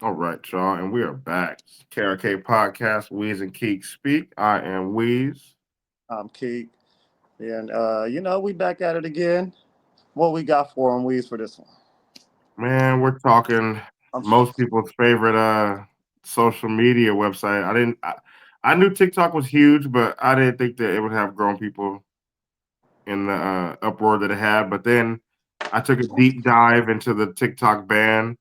All right, y'all, and we are back. KRKPodcast, Weez and Keek speak. I am Weez. I'm Keek, and we back at it again. What we got for him, Weez, for this one? Man, we're talking I'm most people's favorite social media website. I knew TikTok was huge, but I didn't think that it would have grown people in the uproar that it had. But then I took a deep dive into the TikTok ban,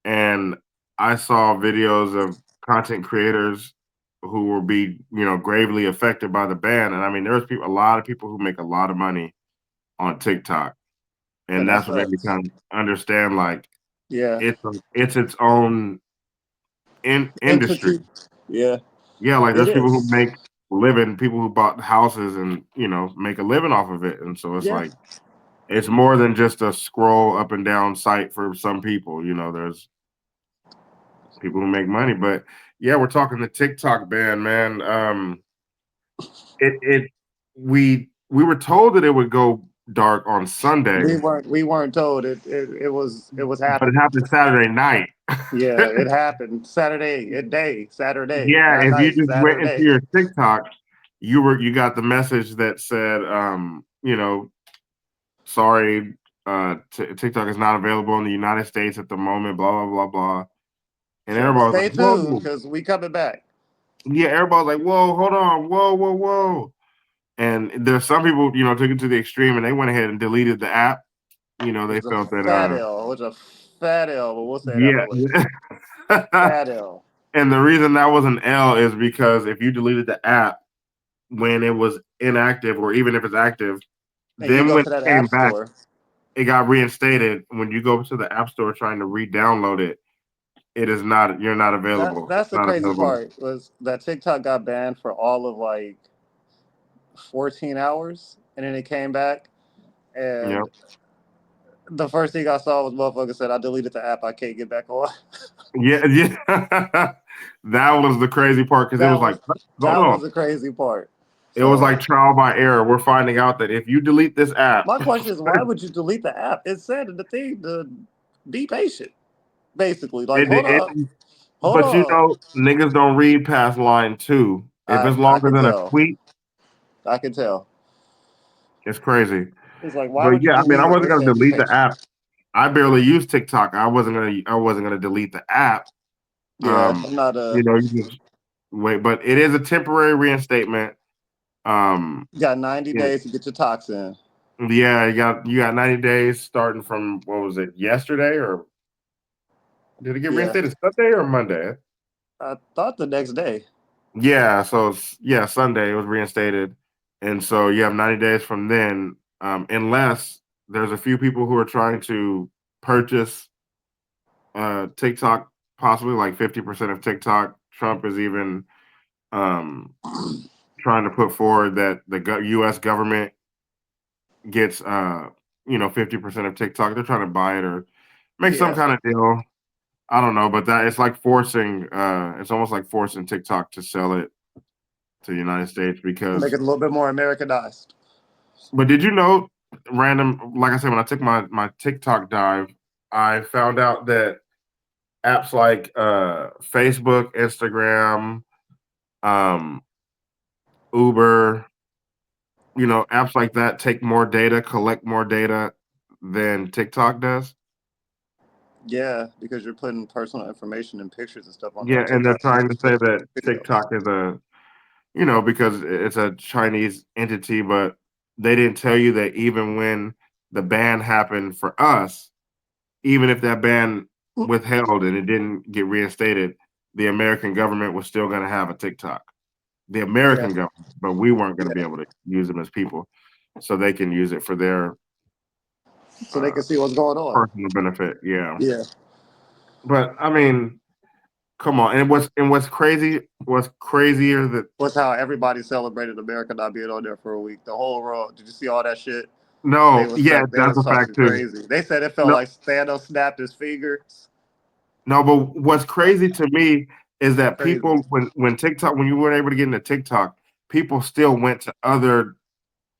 and I saw videos of content creators who will be, gravely affected by the ban. And I mean, there's a lot of people who make a lot of money on TikTok, and and that's that's what made me facts. kind of understand like Yeah, it's its own industry. entity. Yeah, Yeah, like it there's people who is. make living, people who bought houses and make a living off of it, and so it's Yeah, like it's more than just a scroll up and down site for some people. There's people who make money, but yeah, we're talking the TikTok ban, man. It we were told that it would go dark on Sunday, we weren't told it was but it happening. happened Saturday night. Yeah, it happened Saturday, Yeah, not if you night, just went into Saturday. your TikTok, you got the message that said, sorry, TikTok is not available in the United States at the moment, blah blah blah blah. And So everybody was stay like, tuned whoa. because we coming back. Yeah, everybody's like, whoa, hold on, whoa, whoa, whoa. And there's some people, took it to the extreme and they went ahead and deleted the app. They It's a felt that fat L. It's a fat L, but we'll say that yeah. for later. Fat L. And the reason that was an L is because if you deleted the app when it was inactive or even if it's active, And you then go when to that it came app back, store. it got reinstated. When you go to the app store trying to re-download it, it is not you're not That available. that's It's the not crazy available. part was that TikTok got banned for all of like 14 hours, and then it came back. Yep. And the first thing I saw was motherfucker said, "I deleted the app. I can't get back on." Yeah, yeah. That was the crazy part because it that was like, was hold that on. was the crazy part. It was like So trial by error. We're finding out that if you delete this app, my question is, why would you delete the app? It said in the thing to be patient, basically. Like, it hold but on. niggas don't read past line two. If it's I longer can than a tell. tweet, I can tell. it's crazy. It's like, why But would you yeah, I mean, I delete it? wasn't It gonna said be delete the patient. app. I barely use TikTok. I wasn't gonna delete the app. Yeah, Um, I'm not a. you just wait, but it is a temporary reinstatement. Um, You got 90 yeah, days to get your toxin. yeah, you got 90 days starting from what was it, yesterday or did it get Yeah, reinstated Sunday or Monday? I thought the next day. Yeah, so yeah, Sunday it was reinstated, and so you have 90 days from then, unless there's a few people who are trying to purchase TikTok, possibly like 50% of TikTok. Trump is even um, trying to put forward that the U.S. government gets 50% of TikTok. They're trying to buy it or make some Yeah, kind of deal. I don't know, but that it's like forcing. It's almost like forcing TikTok to sell it to the United States make because. it a little bit more Americanized. But did you know, random? Like I said, when I took my TikTok dive, I found out that apps like Facebook, Instagram, um, Uber, apps like that take more data, collect more data than TikTok does. Yeah, because you're putting personal information and pictures and stuff on there. Yeah, And and they're TikTok trying to uses say pictures that and videos. TikTok is because it's a Chinese entity, but they didn't tell you that even when the ban happened for us, even if that ban withheld and it didn't get reinstated, the American government was still going to have a TikTok. The Yeah, American government, but we weren't going to be yeah. able to use them as people, so they can use it for their So they uh, can see what's going on. personal benefit. Yeah, Yeah. but I mean, come on. And what's crazy? What's crazier that What's how everybody celebrated America not being on there for a week. The whole world. Did you see all that shit? no, yeah, They that's was a fact talking too. crazy. They said it felt No, like Thanos snapped his fingers. no, but what's crazy to me is that Crazy. people when TikTok when you weren't able to get into TikTok, people still went to other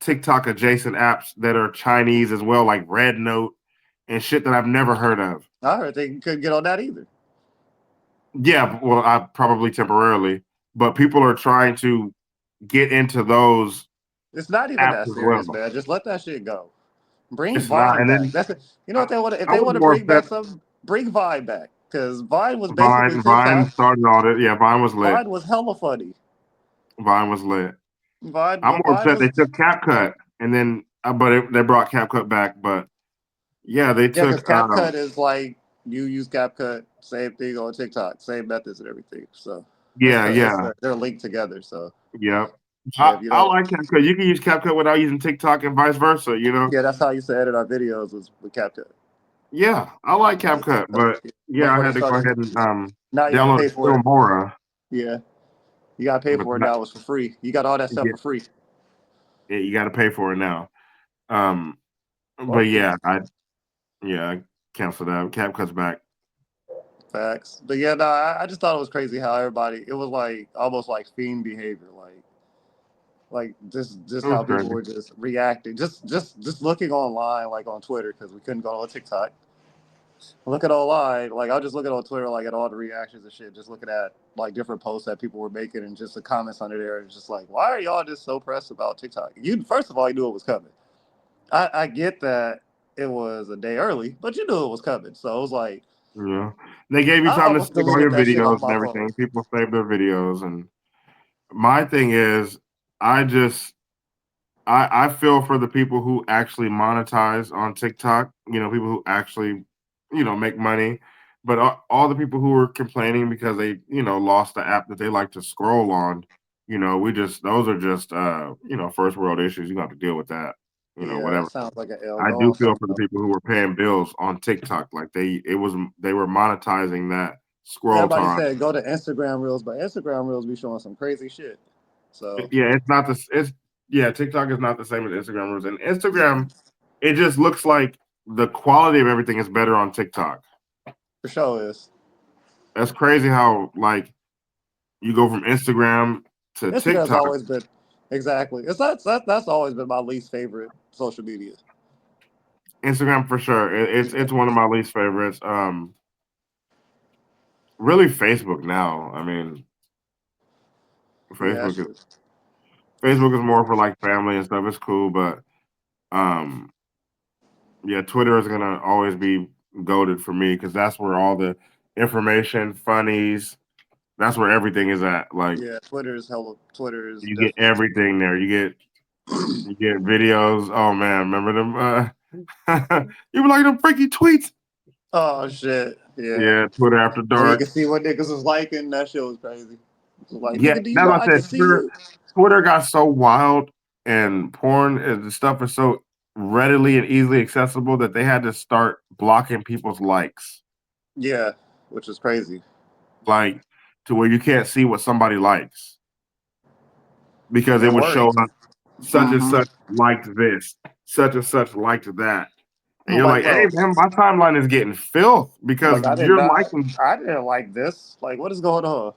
TikTok adjacent apps that are Chinese as well, like Red Note and shit that I've never heard of. I heard they couldn't get on that either. Yeah, well, I probably temporarily, but people are trying to get into those It's not even apps that as serious, well. man. Just let that shit go. Bring It's not, Vine and back. then That's it. You know I, what they want? If I they was want to more bring back upset. something, bring Vine back because Vine was basically Vine TikTok. started all it. Yeah, Vine was lit. Vine was hella funny. Vine was lit. Vine, I'm well, more Vine upset they was took CapCut, and then they brought CapCut back. But yeah, they yeah, because took CapCut is like you use CapCut, same thing on TikTok, same methods and everything. So yeah, yeah, they're linked together. So yeah. yeah, if you I don't, like CapCut. You can use CapCut without using TikTok and vice versa. You know. yeah, that's how I used to edit our videos was with CapCut. Yeah, I like Like CapCut, TikTok, but yeah. yeah, I Before they had to go started, ahead and now you got to download pay for it. Filmora. Yeah, you got to pay But for it that, now. It's for free. You got all that stuff yeah, for free. yeah, you got to pay for it now. Um, but Fuck yeah, TikTok. I canceled that. CapCut's back. Facts. But yeah, no, I just thought it was crazy how everybody. It was like almost like fiend behavior, like just It was how people crazy. were just reacting, just looking online, like on Twitter, because we couldn't go on TikTok. Looking online, like I was just looking on Twitter, like at all the reactions and shit, just looking at like different posts that people were making and just the comments under there, and just like, why are y'all just so pressed about TikTok? You first of all, you knew it was coming. I get that it was a day early, but you knew it was coming, so it was like Yeah, they gave you I time to almost save all deleted your that shit videos off and my phone. everything. People save their videos, and my thing is, I just I feel for the people who actually monetize on TikTok. You know, people who actually make money. But all the people who were complaining because they lost the app that they like to scroll on, we just those are just first world issues. You have to deal with that. Yeah, that Whatever. sounds like an L. I Go do on feel something for the else. people who were paying bills on TikTok. Like they were monetizing that scroll Everybody time. said go to Instagram Reels, but Instagram Reels be showing some crazy shit. So Yeah, it's not the it's yeah, TikTok is not the same as Instagram Reels. And Instagram, it just looks like the quality of everything is better on TikTok. for sure is That's crazy how like you go from Instagram to Instagram's TikTok. always been exactly. It's that's always been my least favorite social media. Instagram for sure. It's Yeah, one of my least favorites. Really Facebook now. I mean, yeah, that Facebook is shit. Facebook is more for like family and stuff. It's cool, but um yeah, Twitter is gonna always be goaded for me because that's where all the information, funnies, that's where everything is at. Like Yeah, Twitter is hella. Twitter is you get definitely. everything there. You get videos. Oh man, remember them? You were like them freaky tweets. Oh shit, yeah. Yeah, Twitter after When you dark. can see what niggas was liking, that shit was crazy. It was like, Yeah, nigga, do you that's know what I I can said. see you? Twitter got so wild, and porn and stuff is so readily and easily accessible that they had to start blocking people's likes, Yeah, which is crazy. like to where you can't see what somebody likes because it It would show worked. up such and Mm-hmm. such liked this, such and such liked that. And you're Like, like, hey bro, man, my timeline is getting filth because like I did you're not. liking. I didn't like this. Like, what is going on?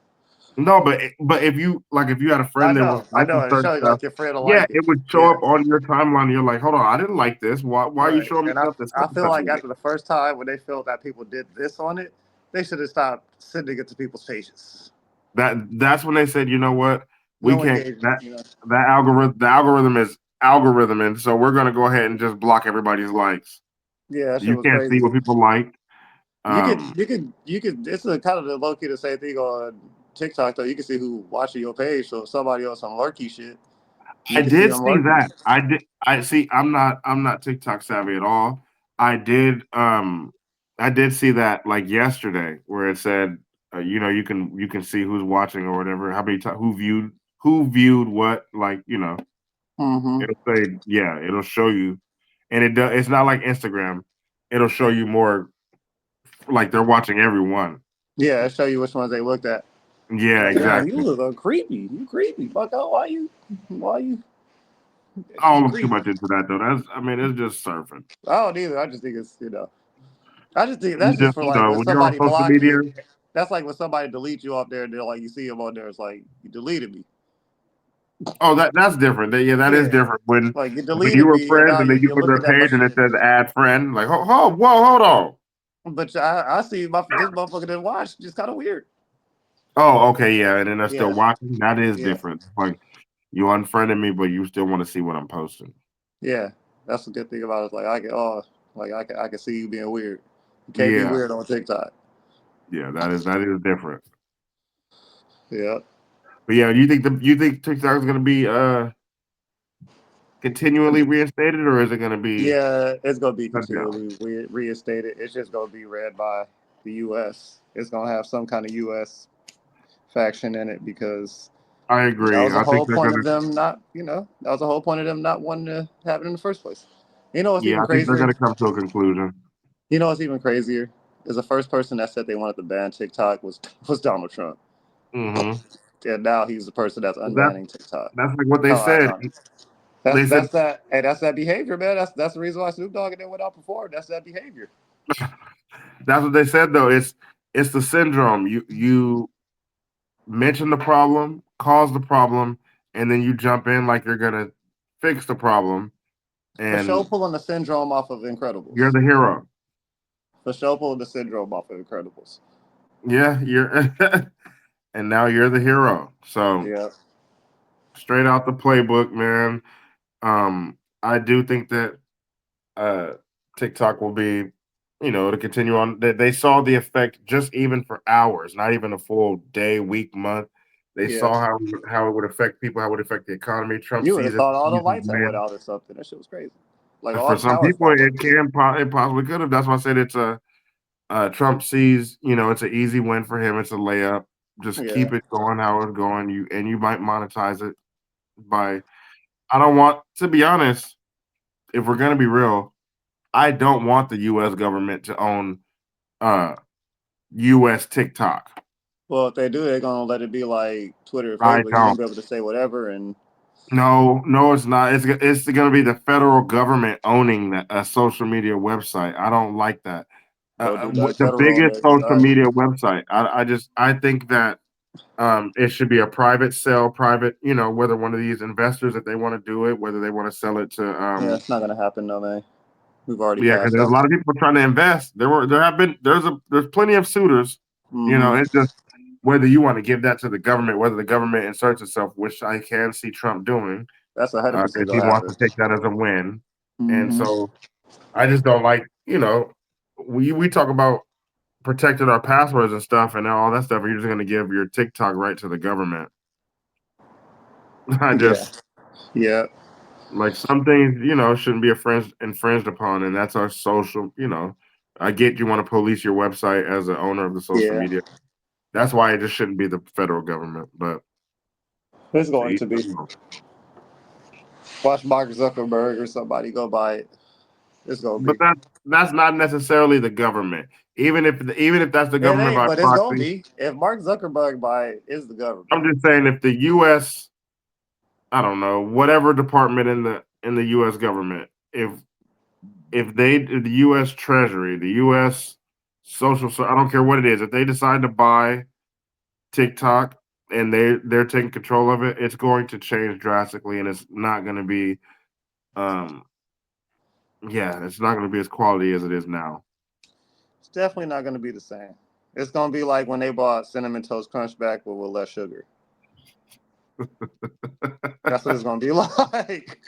No, but if you had a friend that was I liking know. It certain showed you stuff, like your friend will yeah, like it. it would show Yeah, up on your timeline. You're like, hold on, I didn't like this. Why are you right. showing me And stuff that I such and feel such like like? after the first time when they felt that people did this on it, they should have stopped sending it to people's pages. That's when they said, you know what, we No can't engagement. that You know. that algorithm the algorithm is algorithming, so we're gonna go ahead and just block everybody's likes. Yeah, that shit You was can't see crazy. what people like. Um, You could. It's a kind of the low key the same thing on TikTok though. You can see who watching your page. So if somebody else on lurky shit, you I can see did them see lurking. that. I did. I see. I'm not TikTok savvy at all. I did. I did see that like yesterday, where it said, you can see who's watching or whatever. How many times who viewed what? Like Mm-hmm. it'll say yeah. It'll show you, and it does. It's not like Instagram. It'll show you more like they're watching everyone. Yeah, I show you which ones they looked at. Yeah, Like, damn, you exactly. look creepy. You creepy, Bucko. Why you I you don't look too creepy? much into that though. I mean, it's just surfing. I don't either. I just think it's I just think You that's just just for like when when you're on somebody social block media. you. That's like when somebody deletes you off there and they're like you see them on there. It's like you deleted me. Oh, that's different. Yeah, that is Yeah, different. When like you when you deleted were me and friends now and then you you're go to their looking at my page and it shit. says add friend, like, whoa, hold on. But I see this motherfucker didn't watch. Just kind of weird. Oh, okay, yeah, and then they're still Yeah, watching. That is yeah, different. Like you unfriended me, but you still want to see what I'm posting. yeah. That's the good thing about it. Like I can, oh, like I can see you being weird. You can't be Yeah, weird on TikTok. yeah, that is different. Yeah, But yeah, you think TikTok is gonna be continually reinstated, or is it gonna be yeah. It's gonna be shut down? continually reinstated. It's just gonna be read by the U.S. It's gonna have some kind of U.S. faction in it because I that agree. was the I think whole they're point gonna. of them not, that was the whole point of them not wanting to have it in the first place. You know what's Yeah, even I think they're crazier? gonna come to a conclusion. You know what's even crazier? Is the first person that said they wanted to ban TikTok was Donald Trump, Hmm. and now he's the person that's That's unbanning TikTok. that's like what they How said. ironic. They said That's that behavior, man. That's the reason why Snoop Dogg and them went out before. That's that behavior. that's what they said though. It's the syndrome. You mention the problem, cause the problem, and then you jump in like you're gonna fix the problem, For sure, and pulling the syndrome off of you're Incredibles. the hero. For sure, pulling the syndrome off of Incredibles. Yeah, you're, and now you're the hero. So Yeah, straight out the playbook, man. I do think that uh, TikTok will be, to continue on. They saw the effect just even for hours, not even a full day, week, month. They yeah. saw how it would affect people, how it would affect the economy. Trump You would sees have it thought as all an the easy lights had went win. out or something. That shit was crazy. Like all For the some power people, stopped working. it possibly could have. That's why I said it's a Trump sees, it's an easy win for him. It's a layup. Just Yeah. keep it going how it's going. You might monetize it by. I don't want to be honest. If we're gonna be real, I don't want the U.S. government to own uh US TikTok. Well, if they do, they're gonna let it be like Twitter or I Facebook. You're gonna don't. be able to say whatever and No, no, it's not. It's going to be the federal government owning a social media website. I don't like that. go do With nothing the federal on biggest there. social All right. media website, I think that it should be a private sale, private. Whether one of these investors that they want to do it, whether they want to sell it to Yeah, it's not gonna happen, no man. We've already yeah, because passed there's a that. lot of people trying to invest. There's plenty of suitors. Mm-hmm. It's just whether you want to give that to the government, whether the government inserts itself, which I can see Trump doing, That's 100% because he gonna wants happen. to take that as a win. And Mm-hmm. so I just don't like, we talk about protecting our passwords and stuff and all that stuff. And you're just going to give your TikTok right to the government. I Yeah. just Yeah. like some things, shouldn't be infringed upon, and that's our social. I get you want to police your website as an owner of the social Yeah. media. That's why it just shouldn't be the federal government, but It's to going each to their be. own. Watch Mark Zuckerberg or somebody go buy it. It's gonna But be. that's not necessarily the government. Even if that's the It government ain't, by but it's gonna proxy, be. If Mark Zuckerberg buy it, it's the government. I'm just saying if the U.S. I don't know whatever department in the U.S. government, if the U.S. Treasury, the U.S. I don't care what it is, if they decide to buy TikTok and they're taking control of it, it's going to change drastically, and it's not going to be, um, yeah, it's not going to be as quality as it is now. It's definitely not gonna be the same. It's gonna be like when they bought Cinnamon Toast Crunch back with less sugar. That's what it's gonna be like.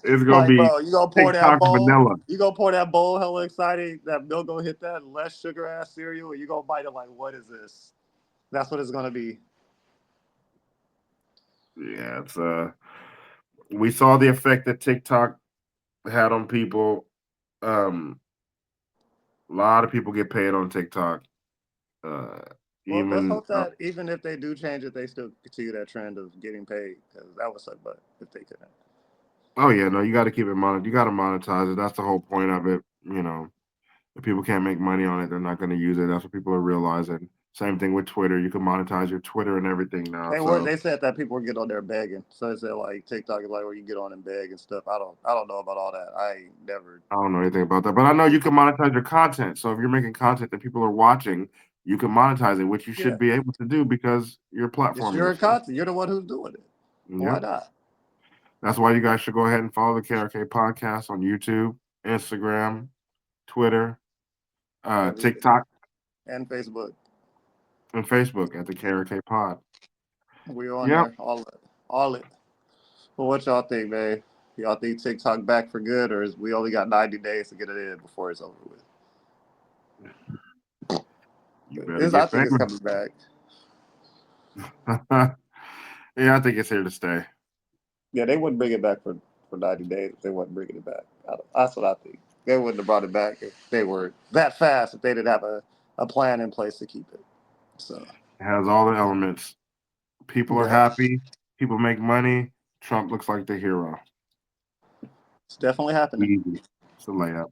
It's going to Like, be bro, you gonna pour that TikTok bowl. vanilla. You gonna pour that bowl hella excited. That milk gonna hit that less sugar ass cereal, and you gonna bite it like, what is this? That's what it's gonna be. Yeah, it's we saw the effect that TikTok had on people. Um, a lot of people get paid on TikTok. Uh, Well, let's even hope that even if they do change it, they still continue that trend of getting paid because that would suck. But if they couldn't, oh yeah, no, you got to keep it You got to monetize it. That's the whole point of it. If people can't make money on it, they're not going to use it. That's what people are realizing. Same thing with Twitter. You can monetize your Twitter and everything now. So they said that people were getting on there begging. So they said like TikTok is like where you get on and beg and stuff. I don't know about all that. I ain't never. I don't know anything about that, but I know you can monetize your content. So if you're making content that people are watching, you can monetize it, which you Yeah, should be able to do because you're it's platforming your yourself. content. You're the one who's doing it. Why Yep. not? That's why you guys should go ahead and follow the KRK podcast on YouTube, Instagram, Twitter, Everything TikTok, and Facebook. and Facebook at the KRK Pod. We on Yep. there, all it. Well, what y'all think, man? Y'all think TikTok back for good, or is we only got 90 days to get it in before it's over with? You better get I think it's famous. coming back. Yeah, I think it's here to stay. Yeah, they wouldn't bring it back for 90 days if they wasn't bringing it back. That's what I think. They wouldn't have brought it back if they were that fast, if they didn't have a plan in place to keep it. So, It has all the elements. People are yeah, happy. People make money. Trump looks like the hero. it's definitely happening. Easy. It's a layup.